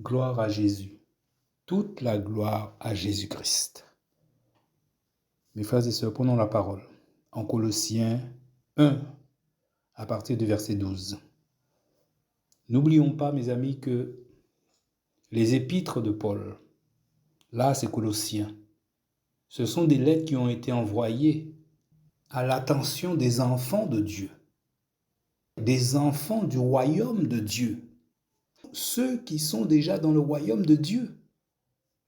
Gloire à Jésus. Toute la gloire à Jésus-Christ. Mes frères et sœurs, prenons la parole en Colossiens 1, à partir du verset 12. N'oublions pas, mes amis, que les épîtres de Paul, là c'est Colossiens, ce sont des lettres qui ont été envoyées à l'attention des enfants de Dieu, des enfants du royaume de Dieu, ceux qui sont déjà dans le royaume de Dieu,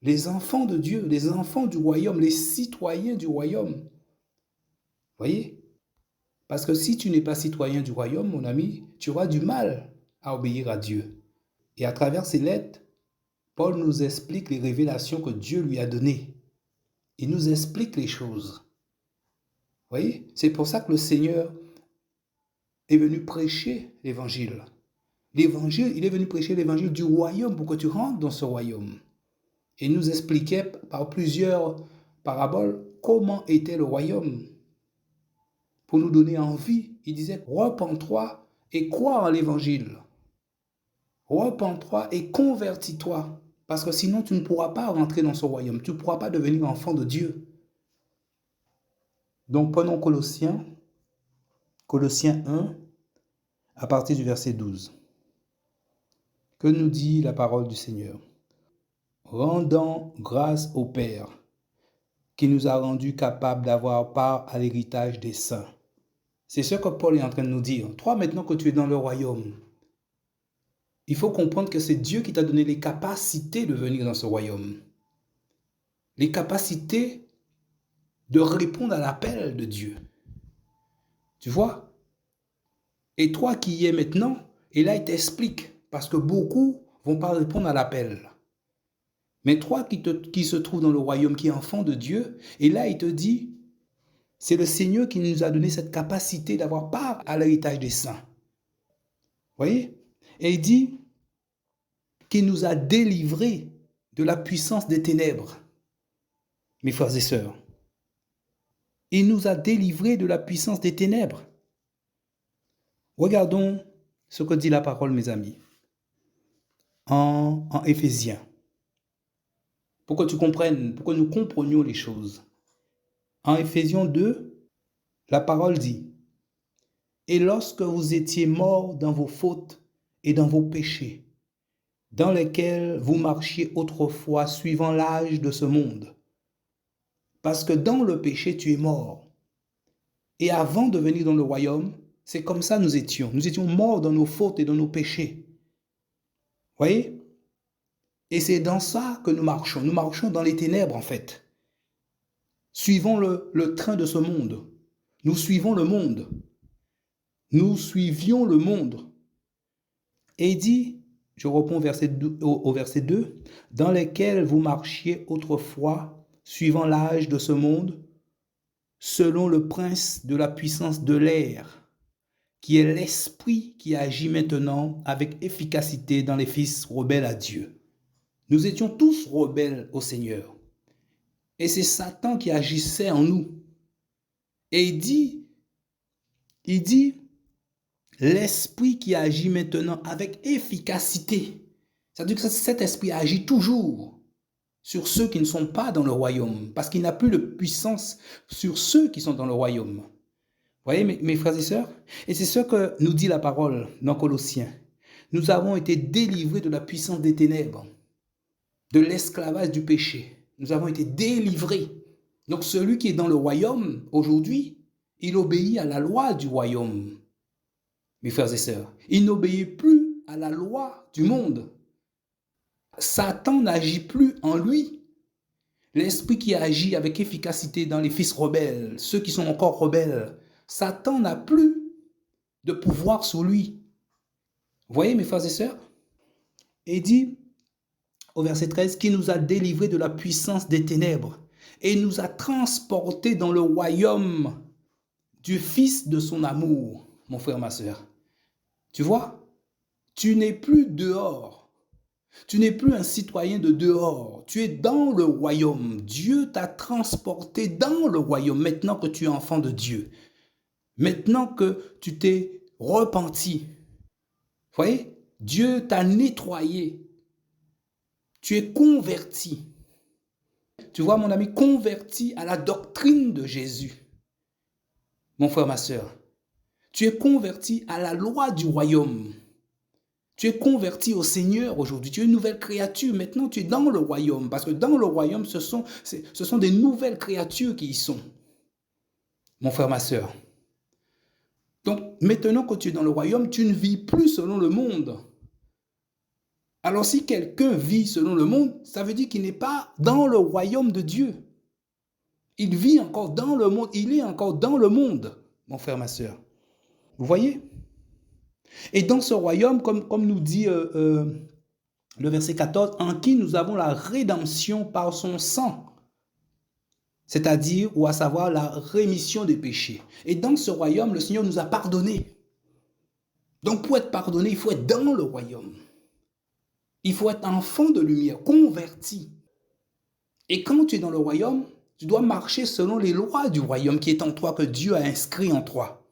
les enfants de Dieu, les enfants du royaume, les citoyens du royaume. Voyez? Parce que si tu n'es pas citoyen du royaume, mon ami, tu auras du mal à obéir à Dieu. Et à travers ces lettres, Paul nous explique les révélations que Dieu lui a données. Il nous explique les choses. Voyez? C'est pour ça que le Seigneur est venu prêcher l'évangile. L'évangile, il est venu prêcher l'évangile du royaume pour que tu rentres dans ce royaume. Et il nous expliquait par plusieurs paraboles comment était le royaume. Pour nous donner envie, il disait, repens-toi et crois en l'évangile. Repens-toi et convertis-toi. Parce que sinon, tu ne pourras pas rentrer dans ce royaume. Tu ne pourras pas devenir enfant de Dieu. Donc, prenons Colossiens 1, à partir du verset 12. Que nous dit la parole du Seigneur? Rendant grâce au Père, qui nous a rendus capables d'avoir part à l'héritage des saints. C'est ce que Paul est en train de nous dire. Toi, maintenant que tu es dans le royaume, il faut comprendre que c'est Dieu qui t'a donné les capacités de venir dans ce royaume. Les capacités de répondre à l'appel de Dieu. Tu vois? Et toi qui y es maintenant, et là il t'explique, parce que beaucoup ne vont pas répondre à l'appel. Mais toi qui se trouve dans le royaume, qui est enfant de Dieu, et là il te dit, c'est le Seigneur qui nous a donné cette capacité d'avoir part à l'héritage des saints. Voyez? Et il dit qu'il nous a délivrés de la puissance des ténèbres. Mes frères et sœurs, il nous a délivrés de la puissance des ténèbres. Regardons ce que dit la parole, mes amis, en Éphésiens, pour que tu comprennes, pour que nous comprenions les choses. En Éphésiens 2, la parole dit, « Et lorsque vous étiez morts dans vos fautes et dans vos péchés, dans lesquels vous marchiez autrefois suivant l'âge de ce monde, parce que dans le péché, tu es mort. Et avant de venir dans le royaume, c'est comme ça nous étions. Nous étions morts dans nos fautes et dans nos péchés. Voyez? Et c'est dans ça que nous marchons. Nous marchons dans les ténèbres, en fait. Suivons le train de ce monde. Nous suivons le monde. Nous suivions le monde. Et il dit, je reprends au verset 2, « Dans lesquels vous marchiez autrefois, suivant l'âge de ce monde, selon le prince de la puissance de l'air, qui est l'esprit qui agit maintenant avec efficacité dans les fils rebelles à Dieu. » Nous étions tous rebelles au Seigneur. Et c'est Satan qui agissait en nous. Et il dit, l'esprit qui agit maintenant avec efficacité. C'est-à-dire que cet esprit agit toujours sur ceux qui ne sont pas dans le royaume, parce qu'il n'a plus de puissance sur ceux qui sont dans le royaume. Vous voyez, mes frères et sœurs? Et c'est ce que nous dit la parole dans Colossiens. Nous avons été délivrés de la puissance des ténèbres, de l'esclavage du péché. Nous avons été délivrés. Donc celui qui est dans le royaume aujourd'hui, il obéit à la loi du royaume. Mes frères et sœurs, il n'obéit plus à la loi du monde. Satan n'agit plus en lui. L'esprit qui agit avec efficacité dans les fils rebelles, ceux qui sont encore rebelles, Satan n'a plus de pouvoir sur lui. Vous voyez, mes frères et sœurs? Et il dit au verset 13, qui nous a délivrés de la puissance des ténèbres et nous a transportés dans le royaume du Fils de son amour, mon frère, ma sœur. Tu vois, tu n'es plus dehors. Tu n'es plus un citoyen de dehors. Tu es dans le royaume. Dieu t'a transporté dans le royaume maintenant que tu es enfant de Dieu. Maintenant que tu t'es repenti. Vous voyez, Dieu t'a nettoyé. Tu es converti. Tu vois, mon ami, converti à la doctrine de Jésus. Mon frère, ma soeur. Tu es converti à la loi du royaume. Tu es converti au Seigneur aujourd'hui. Tu es une nouvelle créature. Maintenant, tu es dans le royaume. Parce que dans le royaume, ce sont des nouvelles créatures qui y sont. Mon frère, ma soeur. Donc, maintenant que tu es dans le royaume, tu ne vis plus selon le monde. Alors, si quelqu'un vit selon le monde, ça veut dire qu'il n'est pas dans le royaume de Dieu. Il vit encore dans le monde. Il est encore dans le monde, mon frère, ma soeur. Vous voyez? Et dans ce royaume, comme nous dit le verset 14, en qui nous avons la rédemption par son sang, c'est-à-dire, ou à savoir, la rémission des péchés. Et dans ce royaume, le Seigneur nous a pardonné. Donc, pour être pardonné, il faut être dans le royaume. Il faut être enfant de lumière, converti. Et quand tu es dans le royaume, tu dois marcher selon les lois du royaume qui est en toi, que Dieu a inscrit en toi.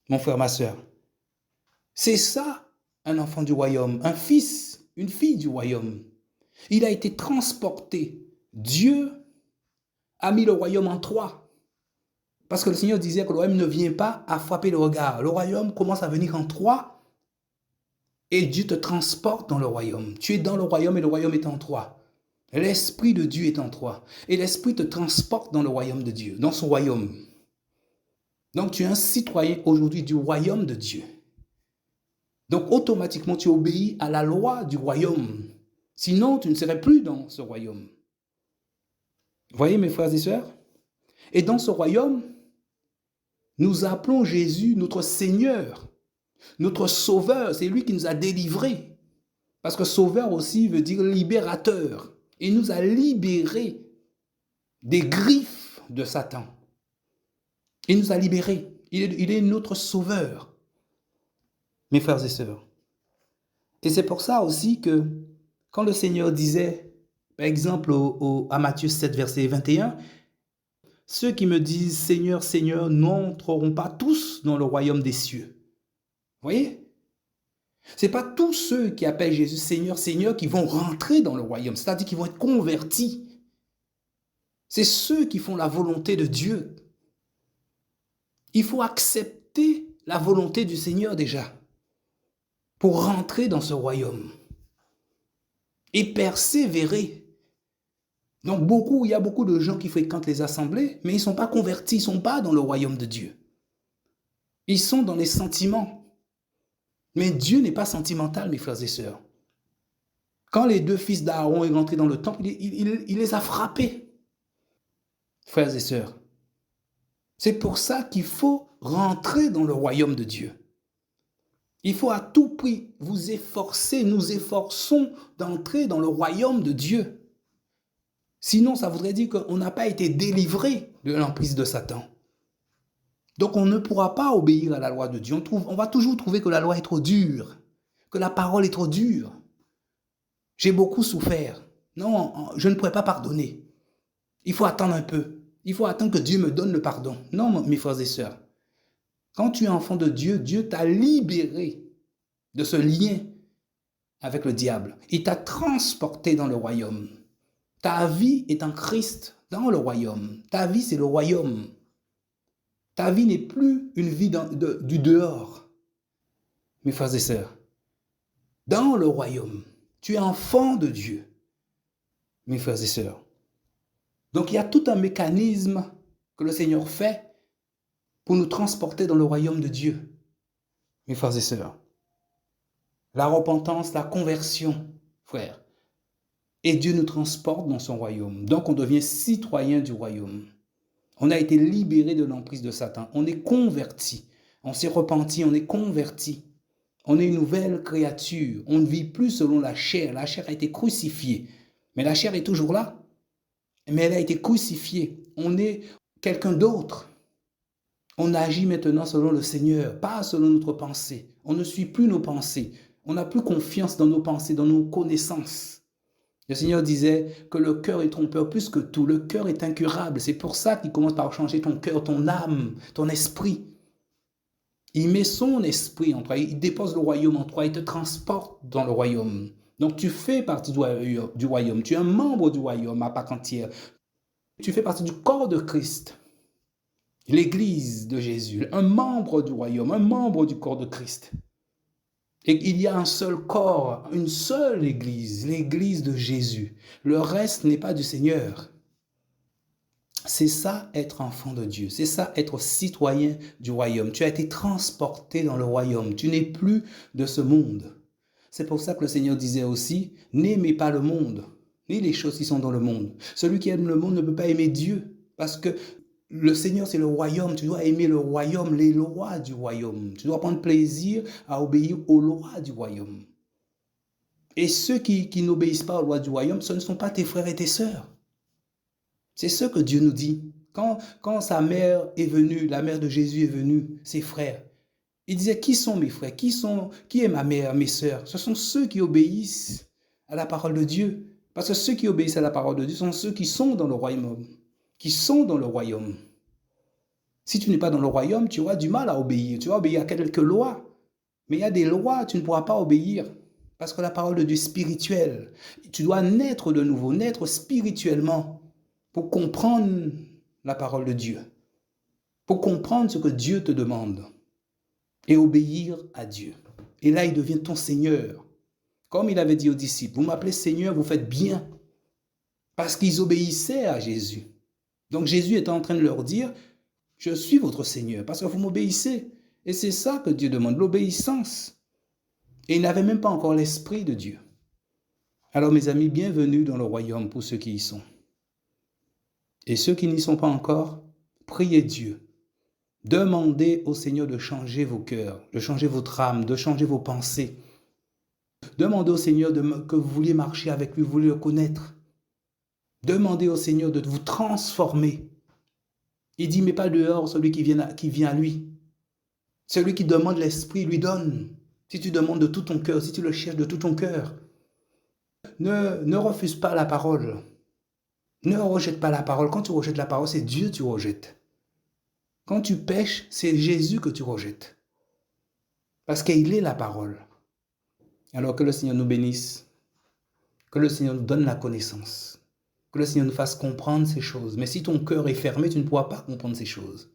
Mon frère, ma soeur. C'est ça, un enfant du royaume, un fils, une fille du royaume. Il a été transporté. Dieu a mis le royaume en toi. Parce que le Seigneur disait que le royaume ne vient pas à frapper le regard. Le royaume commence à venir en toi et Dieu te transporte dans le royaume. Tu es dans le royaume et le royaume est en toi. L'Esprit de Dieu est en toi. Et l'Esprit te transporte dans le royaume de Dieu, dans son royaume. Donc tu es un citoyen aujourd'hui du royaume de Dieu. Donc automatiquement tu obéis à la loi du royaume. Sinon tu ne serais plus dans ce royaume. Vous voyez mes frères et sœurs? Et dans ce royaume, nous appelons Jésus notre Seigneur, notre Sauveur. C'est lui qui nous a délivrés. Parce que Sauveur aussi veut dire libérateur. Il nous a libérés des griffes de Satan. Il nous a libérés. Il est notre Sauveur. Mes frères et sœurs. Et c'est pour ça aussi que quand le Seigneur disait, par exemple à Matthieu 7, verset 21, « Ceux qui me disent Seigneur, Seigneur n'entreront pas tous dans le royaume des cieux. » Vous voyez? Ce n'est pas tous ceux qui appellent Jésus Seigneur, Seigneur qui vont rentrer dans le royaume, c'est-à-dire qui vont être convertis. C'est ceux qui font la volonté de Dieu. Il faut accepter la volonté du Seigneur déjà pour rentrer dans ce royaume et persévérer. Donc il y a beaucoup de gens qui fréquentent les assemblées, mais ils ne sont pas convertis, ils ne sont pas dans le royaume de Dieu. Ils sont dans les sentiments. Mais Dieu n'est pas sentimental, mes frères et sœurs. Quand les deux fils d'Aaron sont rentrés dans le temple, il les a frappés, frères et sœurs. C'est pour ça qu'il faut rentrer dans le royaume de Dieu. Il faut à tout prix vous efforcer, nous efforçons d'entrer dans le royaume de Dieu. Sinon, ça voudrait dire qu'on n'a pas été délivré de l'emprise de Satan. Donc, on ne pourra pas obéir à la loi de Dieu. On va toujours trouver que la loi est trop dure, que la parole est trop dure. J'ai beaucoup souffert. Non, je ne pourrais pas pardonner. Il faut attendre un peu. Il faut attendre que Dieu me donne le pardon. Non, mes frères et sœurs. Quand tu es enfant de Dieu, Dieu t'a libéré de ce lien avec le diable. Il t'a transporté dans le royaume. Ta vie est en Christ dans le royaume. Ta vie, c'est le royaume. Ta vie n'est plus une vie du dehors, mes frères et sœurs. Dans le royaume, tu es enfant de Dieu, mes frères et sœurs. Donc il y a tout un mécanisme que le Seigneur fait pour nous transporter dans le royaume de Dieu, mes frères et sœurs. La repentance, la conversion, frères. Et Dieu nous transporte dans son royaume. Donc on devient citoyen du royaume. On a été libéré de l'emprise de Satan. On est converti. On s'est repenti, on est converti. On est une nouvelle créature. On ne vit plus selon la chair. La chair a été crucifiée. Mais la chair est toujours là. Mais elle a été crucifiée. On est quelqu'un d'autre. On agit maintenant selon le Seigneur, pas selon notre pensée. On ne suit plus nos pensées. On n'a plus confiance dans nos pensées, dans nos connaissances. Le Seigneur disait que le cœur est trompeur plus que tout. Le cœur est incurable. C'est pour ça qu'il commence par changer ton cœur, ton âme, ton esprit. Il met son esprit en toi. Il dépose le royaume en toi. Il te transporte dans le royaume. Donc tu fais partie du royaume, tu es un membre du royaume à part entière. Tu fais partie du corps de Christ, l'Église de Jésus, un membre du royaume, un membre du corps de Christ. Et il y a un seul corps, une seule Église, l'Église de Jésus. Le reste n'est pas du Seigneur. C'est ça être enfant de Dieu, c'est ça être citoyen du royaume. Tu as été transporté dans le royaume, tu n'es plus de ce monde. C'est pour ça que le Seigneur disait aussi, n'aimez pas le monde, ni les choses qui sont dans le monde. Celui qui aime le monde ne peut pas aimer Dieu, parce que le Seigneur, c'est le royaume. Tu dois aimer le royaume, les lois du royaume. Tu dois prendre plaisir à obéir aux lois du royaume. Et ceux qui n'obéissent pas aux lois du royaume, ce ne sont pas tes frères et tes sœurs. C'est ce que Dieu nous dit. Quand sa mère est venue, la mère de Jésus est venue, ses frères, il disait, qui sont mes frères? Qui est ma mère, mes sœurs? Ce sont ceux qui obéissent à la parole de Dieu. Parce que ceux qui obéissent à la parole de Dieu sont ceux qui sont dans le royaume. Qui sont dans le royaume. Si tu n'es pas dans le royaume, tu auras du mal à obéir. Tu vas obéir à quelques lois. Mais il y a des lois, tu ne pourras pas obéir. Parce que la parole de Dieu est spirituelle. Tu dois naître de nouveau, naître spirituellement pour comprendre la parole de Dieu. Pour comprendre ce que Dieu te demande. Et obéir à Dieu. Et là, il devient ton Seigneur. Comme il avait dit aux disciples, vous m'appelez Seigneur, vous faites bien. Parce qu'ils obéissaient à Jésus. Donc Jésus était en train de leur dire, je suis votre Seigneur, parce que vous m'obéissez. Et c'est ça que Dieu demande, l'obéissance. Et il n'avait même pas encore l'Esprit de Dieu. Alors mes amis, bienvenue dans le royaume pour ceux qui y sont. Et ceux qui n'y sont pas encore, priez Dieu. Demandez au Seigneur de changer vos cœurs, de changer votre âme, de changer vos pensées. Demandez au Seigneur que vous vouliez marcher avec lui, vous vouliez le connaître. Demandez au Seigneur de vous transformer. Il dit, mais pas dehors celui qui vient à lui. Celui qui demande l'Esprit lui donne. Si tu demandes de tout ton cœur, si tu le cherches de tout ton cœur, ne refuse pas la parole. Ne rejette pas la parole. Quand tu rejettes la parole, c'est Dieu que tu rejettes. Quand tu pèches, c'est Jésus que tu rejettes. Parce qu'il est la parole. Alors que le Seigneur nous bénisse. Que le Seigneur nous donne la connaissance. Que le Seigneur nous fasse comprendre ces choses. Mais si ton cœur est fermé, tu ne pourras pas comprendre ces choses.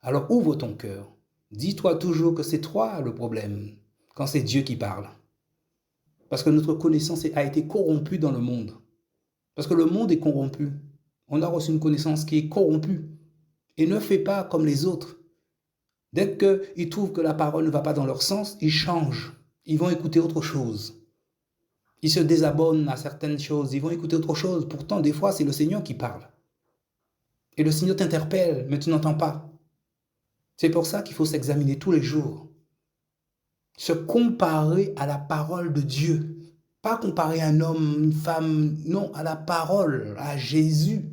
Alors ouvre ton cœur. Dis-toi toujours que c'est toi le problème, quand c'est Dieu qui parle. Parce que notre connaissance a été corrompue dans le monde. Parce que le monde est corrompu. On a reçu une connaissance qui est corrompue. Et ne fais pas comme les autres. Dès qu'ils trouvent que la parole ne va pas dans leur sens, ils changent. Ils vont écouter autre chose. Ils se désabonnent à certaines choses. Ils vont écouter autre chose. Pourtant, des fois, c'est le Seigneur qui parle. Et le Seigneur t'interpelle, mais tu n'entends pas. C'est pour ça qu'il faut s'examiner tous les jours. Se comparer à la parole de Dieu. Pas comparer un homme, une femme, non, à la parole, à Jésus.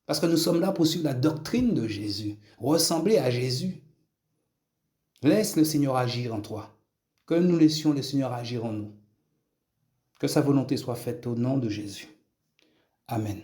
Parce que nous sommes là pour suivre la doctrine de Jésus, ressembler à Jésus. Laisse le Seigneur agir en toi. Que nous laissions le Seigneur agir en nous. Que sa volonté soit faite au nom de Jésus. Amen.